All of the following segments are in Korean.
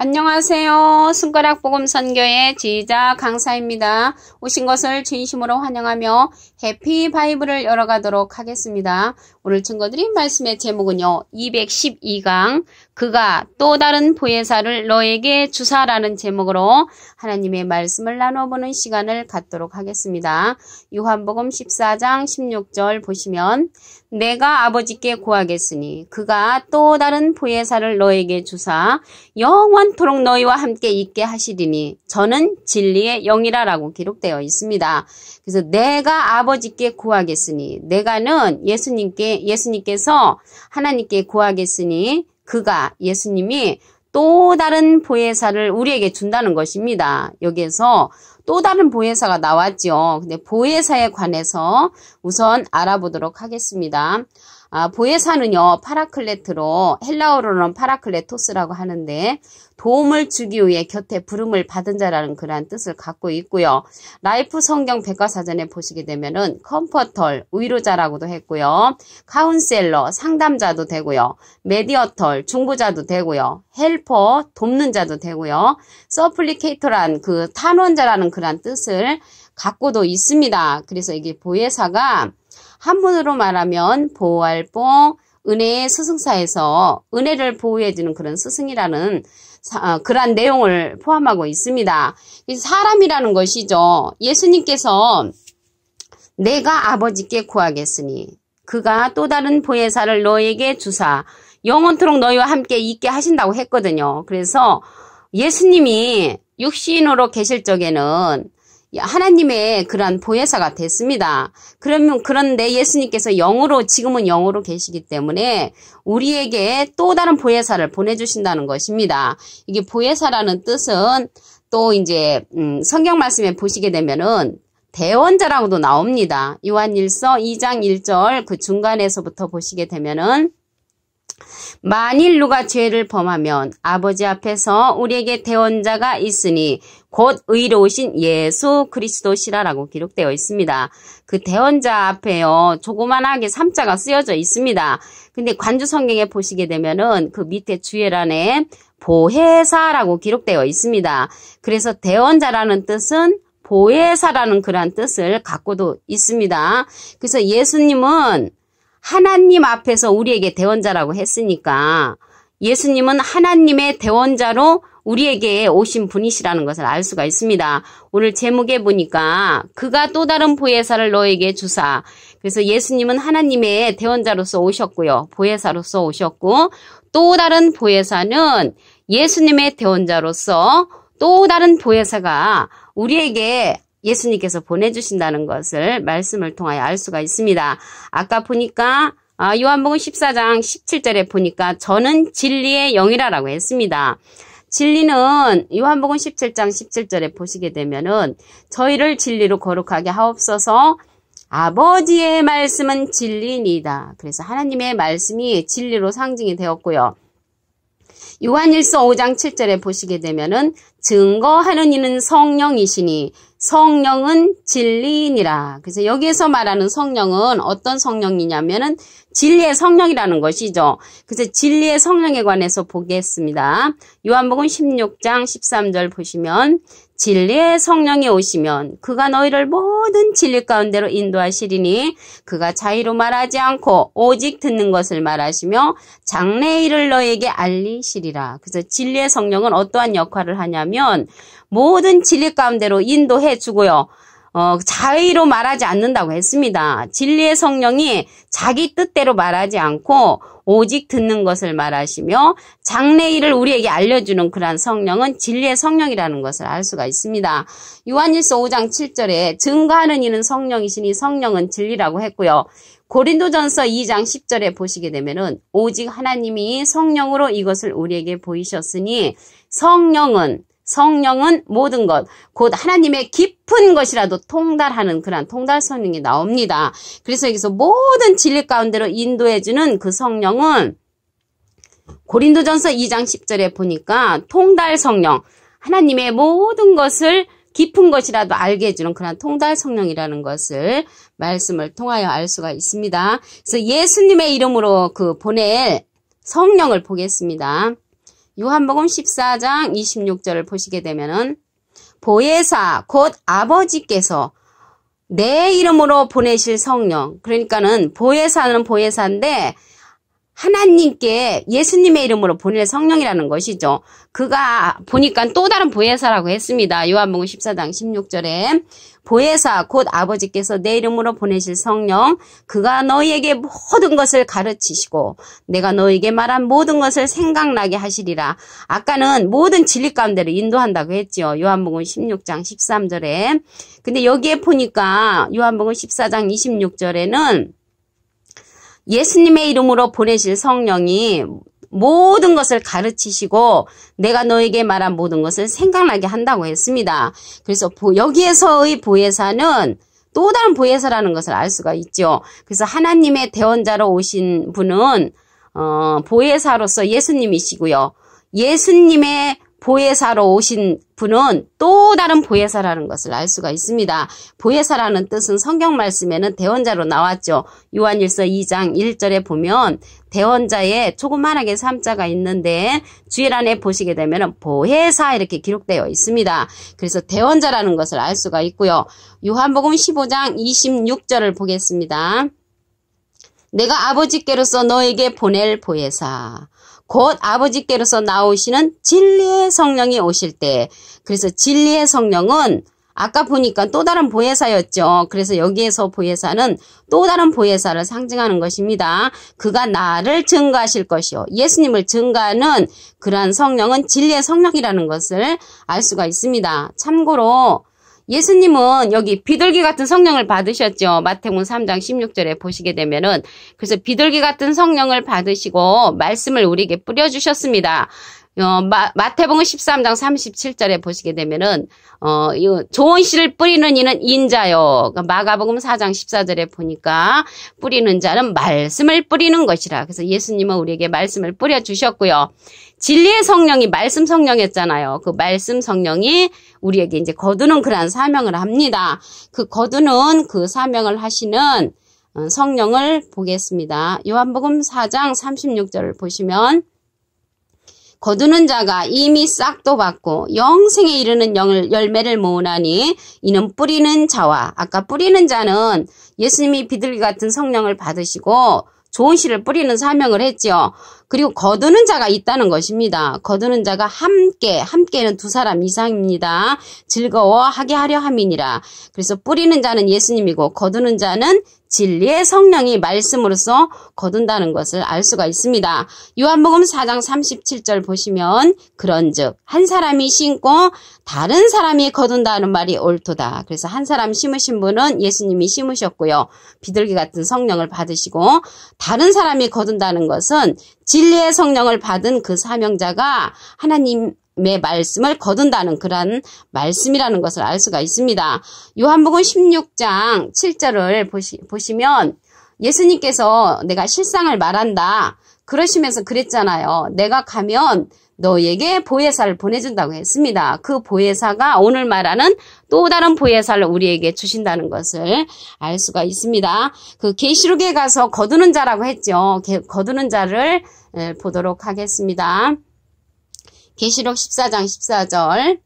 안녕하세요. 손가락 복음 선교의 지휘자 강사입니다. 오신 것을 진심으로 환영하며 해피 바이블을 열어가도록 하겠습니다. 오늘 증거드린 말씀의 제목은요. 212강 그가 또 다른 보혜사를 너에게 주사라는 제목으로 하나님의 말씀을 나눠보는 시간을 갖도록 하겠습니다. 요한복음 14장 16절 보시면 내가 아버지께 구하겠으니 그가 또 다른 보혜사를 너에게 주사 영원토록 너희와 함께 있게 하시리니 저는 진리의 영이라라고 기록되어 있습니다. 그래서 내가 아버지께 구하겠으니 내가는 예수님께서 하나님께 구하겠으니 그가 예수님이 또 다른 보혜사를 우리에게 준다는 것입니다. 여기에서 또 다른 보혜사가 나왔죠. 근데 보혜사에 관해서 우선 알아보도록 하겠습니다. 보혜사는요, 파라클레트로 헬라어로는 파라클레토스라고 하는데 도움을 주기 위해 곁에 부름을 받은 자라는 그러한 뜻을 갖고 있고요. 라이프 성경 백과사전에 보시게 되면은 컴포털, 위로자라고도 했고요. 카운셀러, 상담자도 되고요. 메디어털, 중보자도 되고요. 헬퍼, 돕는 자도 되고요. 서플리케이터란 그 탄원자라는 그러한 뜻을 갖고도 있습니다. 그래서 이게 보혜사가 한문으로 말하면 보호할뽕, 은혜의 스승사에서 은혜를 보호해주는 그런 스승이라는 그러한 내용을 포함하고 있습니다. 사람이라는 것이죠. 예수님께서 내가 아버지께 구하겠으니 그가 또 다른 보혜사를 너에게 주사 영원토록 너희와 함께 있게 하신다고 했거든요. 그래서 예수님이 육신으로 계실 적에는 하나님의 그러한 보혜사가 됐습니다. 그런데 예수님께서 지금은 영으로 계시기 때문에 우리에게 또 다른 보혜사를 보내주신다는 것입니다. 이게 보혜사라는 뜻은 또 이제, 성경 말씀에 보시게 되면은 대원자라고도 나옵니다. 요한일서 2장 1절 그 중간에서부터 보시게 되면은 만일 누가 죄를 범하면 아버지 앞에서 우리에게 대원자가 있으니 곧 의로우신 예수 그리스도시라라고 기록되어 있습니다. 그 대원자 앞에요. 조그만하게 3자가 쓰여져 있습니다. 근데 관주 성경에 보시게 되면은 그 밑에 주예란에 보혜사라고 기록되어 있습니다. 그래서 대원자라는 뜻은 보혜사라는 그러한 뜻을 갖고도 있습니다. 그래서 예수님은 하나님 앞에서 우리에게 대원자라고 했으니까 예수님은 하나님의 대원자로 우리에게 오신 분이시라는 것을 알 수가 있습니다. 오늘 제목에 보니까 그가 또 다른 보혜사를 너에게 주사. 그래서 예수님은 하나님의 대원자로서 오셨고요. 보혜사로서 오셨고 또 다른 보혜사는 예수님의 대원자로서 또 다른 보혜사가 우리에게 예수님께서 보내주신다는 것을 말씀을 통하여 알 수가 있습니다. 아까 보니까 요한복음 14장 17절에 보니까 저는 진리의 영이라고 했습니다. 진리는 요한복음 17장 17절에 보시게 되면은 저희를 진리로 거룩하게 하옵소서 아버지의 말씀은 진리니이다. 그래서 하나님의 말씀이 진리로 상징이 되었고요. 요한일서 5장 7절에 보시게 되면은 증거하는 이는 성령이시니 성령은 진리이니라. 그래서 여기에서 말하는 성령은 어떤 성령이냐면은 진리의 성령이라는 것이죠. 그래서 진리의 성령에 관해서 보겠습니다. 요한복음 16장 13절 보시면 진리의 성령이 오시면 그가 너희를 모든 진리 가운데로 인도하시리니 그가 자의로 말하지 않고 오직 듣는 것을 말하시며 장래의 일을 너희에게 알리시리라. 그래서 진리의 성령은 어떠한 역할을 하냐면 모든 진리 가운데로 인도해 주고요. 자의로 말하지 않는다고 했습니다. 진리의 성령이 자기 뜻대로 말하지 않고 오직 듣는 것을 말하시며 장래 일을 우리에게 알려주는 그러한 성령은 진리의 성령이라는 것을 알 수가 있습니다. 요한일서 5장 7절에 증거하는 이는 성령이시니 성령은 진리라고 했고요. 고린도전서 2장 10절에 보시게 되면은 오직 하나님이 성령으로 이것을 우리에게 보이셨으니 성령은 모든 것, 곧 하나님의 깊은 것이라도 통달하는 그러한 통달 성령이 나옵니다. 그래서 여기서 모든 진리 가운데로 인도해주는 그 성령은 고린도전서 2장 10절에 보니까 통달 성령, 하나님의 모든 것을 깊은 것이라도 알게 해주는 그런 통달 성령이라는 것을 말씀을 통하여 알 수가 있습니다. 그래서 예수님의 이름으로 보낼 성령을 보겠습니다. 요한복음 14장 26절을 보시게 되면은 보혜사 곧 아버지께서 내 이름으로 보내실 성령. 그러니까는 보혜사는 보혜사인데 하나님께 예수님의 이름으로 보낼 성령이라는 것이죠. 그가 보니까 또 다른 보혜사라고 했습니다. 요한복음 14장 16절에 보혜사 곧 아버지께서 내 이름으로 보내실 성령 그가 너희에게 모든 것을 가르치시고 내가 너희에게 말한 모든 것을 생각나게 하시리라. 아까는 모든 진리 가운데로 인도한다고 했죠. 요한복음 16장 13절에. 근데 여기에 보니까 요한복음 14장 26절에는 예수님의 이름으로 보내실 성령이 모든 것을 가르치시고 내가 너에게 말한 모든 것을 생각나게 한다고 했습니다. 그래서 여기에서의 보혜사는 또 다른 보혜사라는 것을 알 수가 있죠. 그래서 하나님의 대언자로 오신 분은 보혜사로서 예수님이시고요. 예수님의 보혜사로 오신 분은 또 다른 보혜사라는 것을 알 수가 있습니다. 보혜사라는 뜻은 성경 말씀에는 대언자로 나왔죠. 요한일서 2장 1절에 보면 대언자에 조그만하게 3자가 있는데 주일안에 보시게 되면 보혜사 이렇게 기록되어 있습니다. 그래서 대언자라는 것을 알 수가 있고요. 요한복음 15장 26절을 보겠습니다. 내가 아버지께로서 너에게 보낼 보혜사 곧 아버지께로서 나오시는 진리의 성령이 오실 때 그래서 진리의 성령은 아까 보니까 또 다른 보혜사였죠. 그래서 여기에서 보혜사는 또 다른 보혜사를 상징하는 것입니다. 그가 나를 증거하실 것이요. 예수님을 증거하는 그러한 성령은 진리의 성령이라는 것을 알 수가 있습니다. 참고로 예수님은 여기 비둘기 같은 성령을 받으셨죠. 마태복음 3장 16절에 보시게 되면은 그래서 비둘기 같은 성령을 받으시고 말씀을 우리에게 뿌려주셨습니다. 마태복음 13장 37절에 보시게 되면은 좋은 씨를 뿌리는 이는 인자요. 마가복음 4장 14절에 보니까 뿌리는 자는 말씀을 뿌리는 것이라. 그래서 예수님은 우리에게 말씀을 뿌려주셨고요. 진리의 성령이 말씀 성령이었잖아요. 그 말씀 성령이 우리에게 이제 거두는 그러한 사명을 합니다. 그 거두는 그 사명을 하시는 성령을 보겠습니다. 요한복음 4장 36절을 보시면 거두는 자가 이미 싹도 받고 영생에 이르는 열매를 모으나니 이는 뿌리는 자와 아까 뿌리는 자는 예수님이 비둘기 같은 성령을 받으시고 좋은 씨를 뿌리는 사명을 했죠. 그리고 거두는 자가 있다는 것입니다. 거두는 자가 함께는 두 사람 이상입니다. 즐거워하게 하려 함이니라. 그래서 뿌리는 자는 예수님이고 거두는 자는 진리의 성령이 말씀으로써 거둔다는 것을 알 수가 있습니다. 요한복음 4장 37절 보시면 그런즉 한 사람이 심고 다른 사람이 거둔다는 말이 옳도다. 그래서 한 사람 심으신 분은 예수님이 심으셨고요. 비둘기 같은 성령을 받으시고 다른 사람이 거둔다는 것은 진리의 성령을 받은 그 사명자가 하나님의 말씀을 거둔다는 그런 말씀이라는 것을 알 수가 있습니다. 요한복음 16장 7절을 보시면 예수님께서 내가 실상을 말한다. 그러시면서 그랬잖아요. 내가 가면 너에게 보혜사를 보내준다고 했습니다. 그 보혜사가 오늘 말하는 또 다른 보혜사를 우리에게 주신다는 것을 알 수가 있습니다. 그 계시록에 가서 거두는 자라고 했죠. 거두는 자를 보도록 하겠습니다. 계시록 14장 14절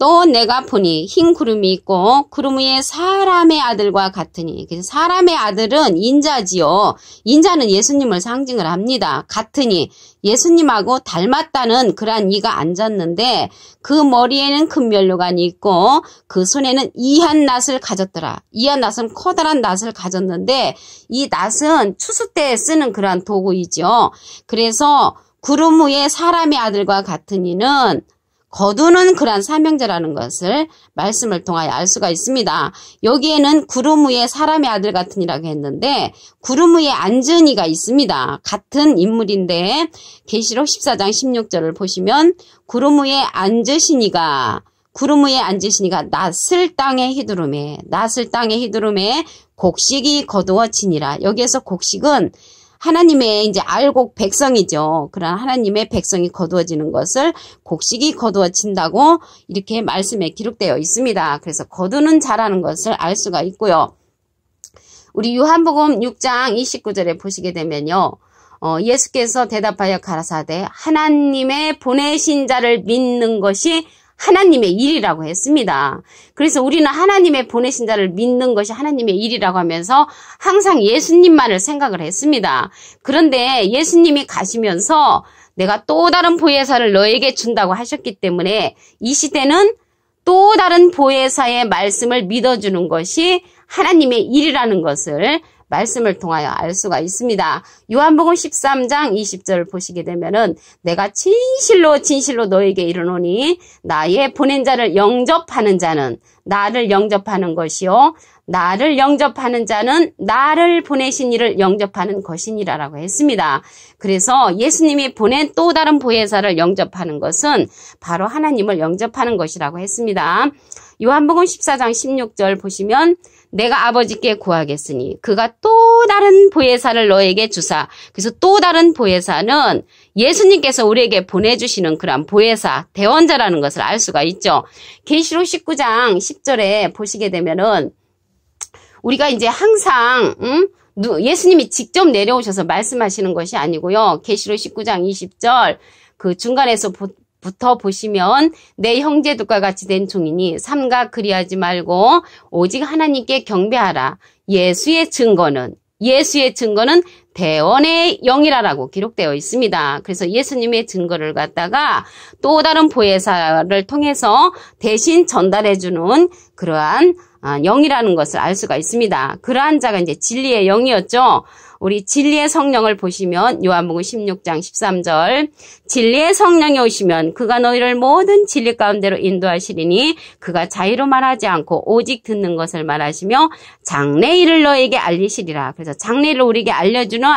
또 내가 보니 흰 구름이 있고 구름 위에 사람의 아들과 같으니 그래서 사람의 아들은 인자지요. 인자는 예수님을 상징을 합니다. 같으니 예수님하고 닮았다는 그러한 이가 앉았는데 그 머리에는 큰 면류관이 있고 그 손에는 이한 낫을 가졌더라. 이한 낫은 커다란 낫을 가졌는데 이 낫은 추수 때 쓰는 그러한 도구이죠. 그래서 구름 위에 사람의 아들과 같은 이는 거두는 그러한 사명자라는 것을 말씀을 통하여 알 수가 있습니다. 여기에는 구름 위에 사람의 아들 같은 이라고 했는데 구름 위에 앉은 이가 있습니다. 같은 인물인데 계시록 14장 16절을 보시면 구름 위에 앉으신 이가 낫을 땅에 휘두르매 곡식이 거두어지니라. 여기에서 곡식은 하나님의 이제 알곡 백성이죠. 그런 하나님의 백성이 거두어지는 것을 곡식이 거두어진다고 이렇게 말씀에 기록되어 있습니다. 그래서 거두는 자라는 것을 알 수가 있고요. 우리 요한복음 6장 29절에 보시게 되면요. 예수께서 대답하여 가라사대 하나님의 보내신 자를 믿는 것이 하나님의 일이라고 했습니다. 그래서 우리는 하나님의 보내신 자를 믿는 것이 하나님의 일이라고 하면서 항상 예수님만을 생각을 했습니다. 그런데 예수님이 가시면서 내가 또 다른 보혜사를 너에게 준다고 하셨기 때문에 이 시대는 또 다른 보혜사의 말씀을 믿어주는 것이 하나님의 일이라는 것을 말씀을 통하여 알 수가 있습니다. 요한복음 13장 20절을 보시게 되면은 내가 진실로 진실로 너에게 이르노니 나의 보낸 자를 영접하는 자는 나를 영접하는 것이요 나를 영접하는 자는 나를 보내신 이를 영접하는 것이니라라고 했습니다. 그래서 예수님이 보낸 또 다른 보혜사를 영접하는 것은 바로 하나님을 영접하는 것이라고 했습니다. 요한복음 14장 16절 보시면 내가 아버지께 구하겠으니 그가 또 다른 보혜사를 너에게 주사. 그래서 또 다른 보혜사는 예수님께서 우리에게 보내주시는 그런 보혜사, 대원자라는 것을 알 수가 있죠. 계시록 19장 10절에 보시게 되면은 우리가 이제 항상 예수님이 직접 내려오셔서 말씀하시는 것이 아니고요. 계시록 19장 20절 그 중간에서부터 보시면 내 형제들과 같이 된 종이니 삼가 그리하지 말고 오직 하나님께 경배하라. 예수의 증거는 대원의 영이라라고 기록되어 있습니다. 그래서 예수님의 증거를 갖다가 또 다른 보혜사를 통해서 대신 전달해주는 그러한 영이라는 것을 알 수가 있습니다. 그러한 자가 이제 진리의 영이었죠. 우리 진리의 성령을 보시면 요한복음 16장 13절 진리의 성령이 오시면 그가 너희를 모든 진리 가운데로 인도하시리니 그가 자의로 말하지 않고 오직 듣는 것을 말하시며 장래일을 너에게 알리시리라. 그래서 장래일을 우리에게 알려주는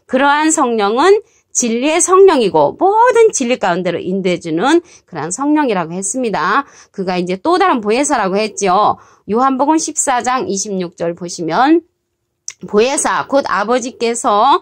그러한 성령은 진리의 성령이고 모든 진리 가운데로 인도해주는 그러한 성령이라고 했습니다. 그가 이제 또 다른 보혜사라고 했죠. 요한복음 14장 26절 보시면 보혜사 곧 아버지께서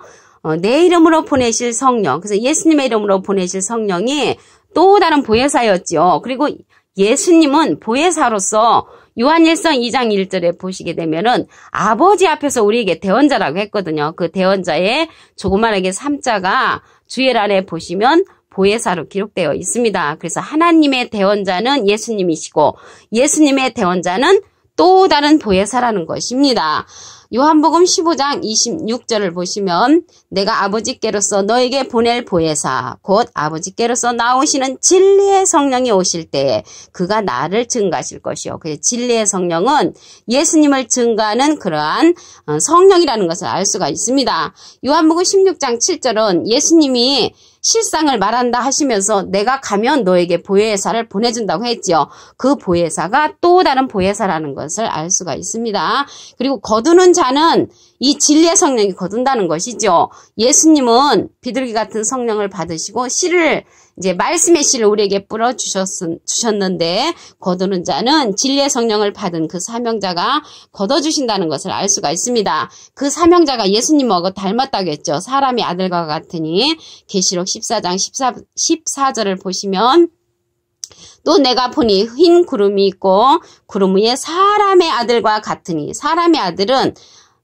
내 이름으로 보내실 성령, 그래서 예수님의 이름으로 보내실 성령이 또 다른 보혜사였죠. 그리고 예수님은 보혜사로서 요한일서 2장 1절에 보시게 되면은 아버지 앞에서 우리에게 대원자라고 했거든요. 그 대원자의 조그만하게 3자가 주예란에 보시면 보혜사로 기록되어 있습니다. 그래서 하나님의 대원자는 예수님이시고 예수님의 대원자는 또 다른 보혜사라는 것입니다. 요한복음 15장 26절을 보시면 내가 아버지께로서 너에게 보낼 보혜사 곧 아버지께로서 나오시는 진리의 성령이 오실 때에 그가 나를 증거하실 것이요. 그래서 진리의 성령은 예수님을 증거하는 그러한 성령이라는 것을 알 수가 있습니다. 요한복음 16장 7절은 예수님이 실상을 말한다 하시면서 내가 가면 너에게 보혜사를 보내준다고 했지요. 그 보혜사가 또 다른 보혜사라는 것을 알 수가 있습니다. 그리고 거두는 자는 이 진리의 성령이 거둔다는 것이죠. 예수님은 비둘기 같은 성령을 받으시고 씨를 이제 말씀의 씨를 우리에게 뿌려 주셨는데 거두는 자는 진리의 성령을 받은 그 사명자가 거둬주신다는 것을 알 수가 있습니다. 그 사명자가 예수님하고 닮았다고 했죠. 사람의 아들과 같으니 계시록 14장 14절을 보시면 또 내가 보니 흰 구름이 있고 구름 위에 사람의 아들과 같으니 사람의 아들은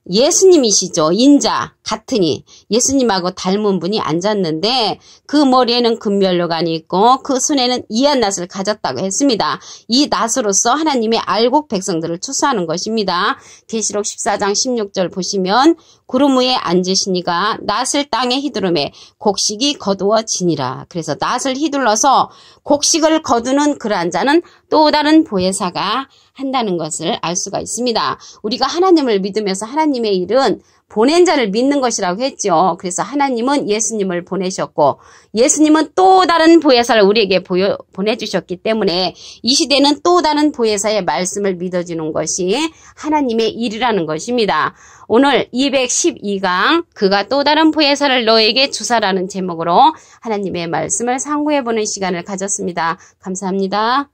예수님이시죠. 인자 같으니 예수님하고 닮은 분이 앉았는데 그 머리에는 금면류관이 있고 그 손에는 이한 낫을 가졌다고 했습니다. 이 낫으로서 하나님의 알곡 백성들을 추수하는 것입니다. 계시록 14장 16절 보시면 구름 위에 앉으시니가 낫을 땅에 휘두르매 곡식이 거두어지니라. 그래서 낫을 휘둘러서 곡식을 거두는 그러한 자는 또 다른 보혜사가 한다는 것을 알 수가 있습니다. 우리가 하나님을 믿으면서 하나님의 일은 보낸 자를 믿는 것이라고 했죠. 그래서 하나님은 예수님을 보내셨고 예수님은 또 다른 보혜사를 우리에게 보내주셨기 때문에 이 시대는 또 다른 보혜사의 말씀을 믿어주는 것이 하나님의 일이라는 것입니다. 오늘 212강 그가 또 다른 보혜사를 너에게 주사라는 제목으로 하나님의 말씀을 상고해보는 시간을 가졌습니다. 감사합니다.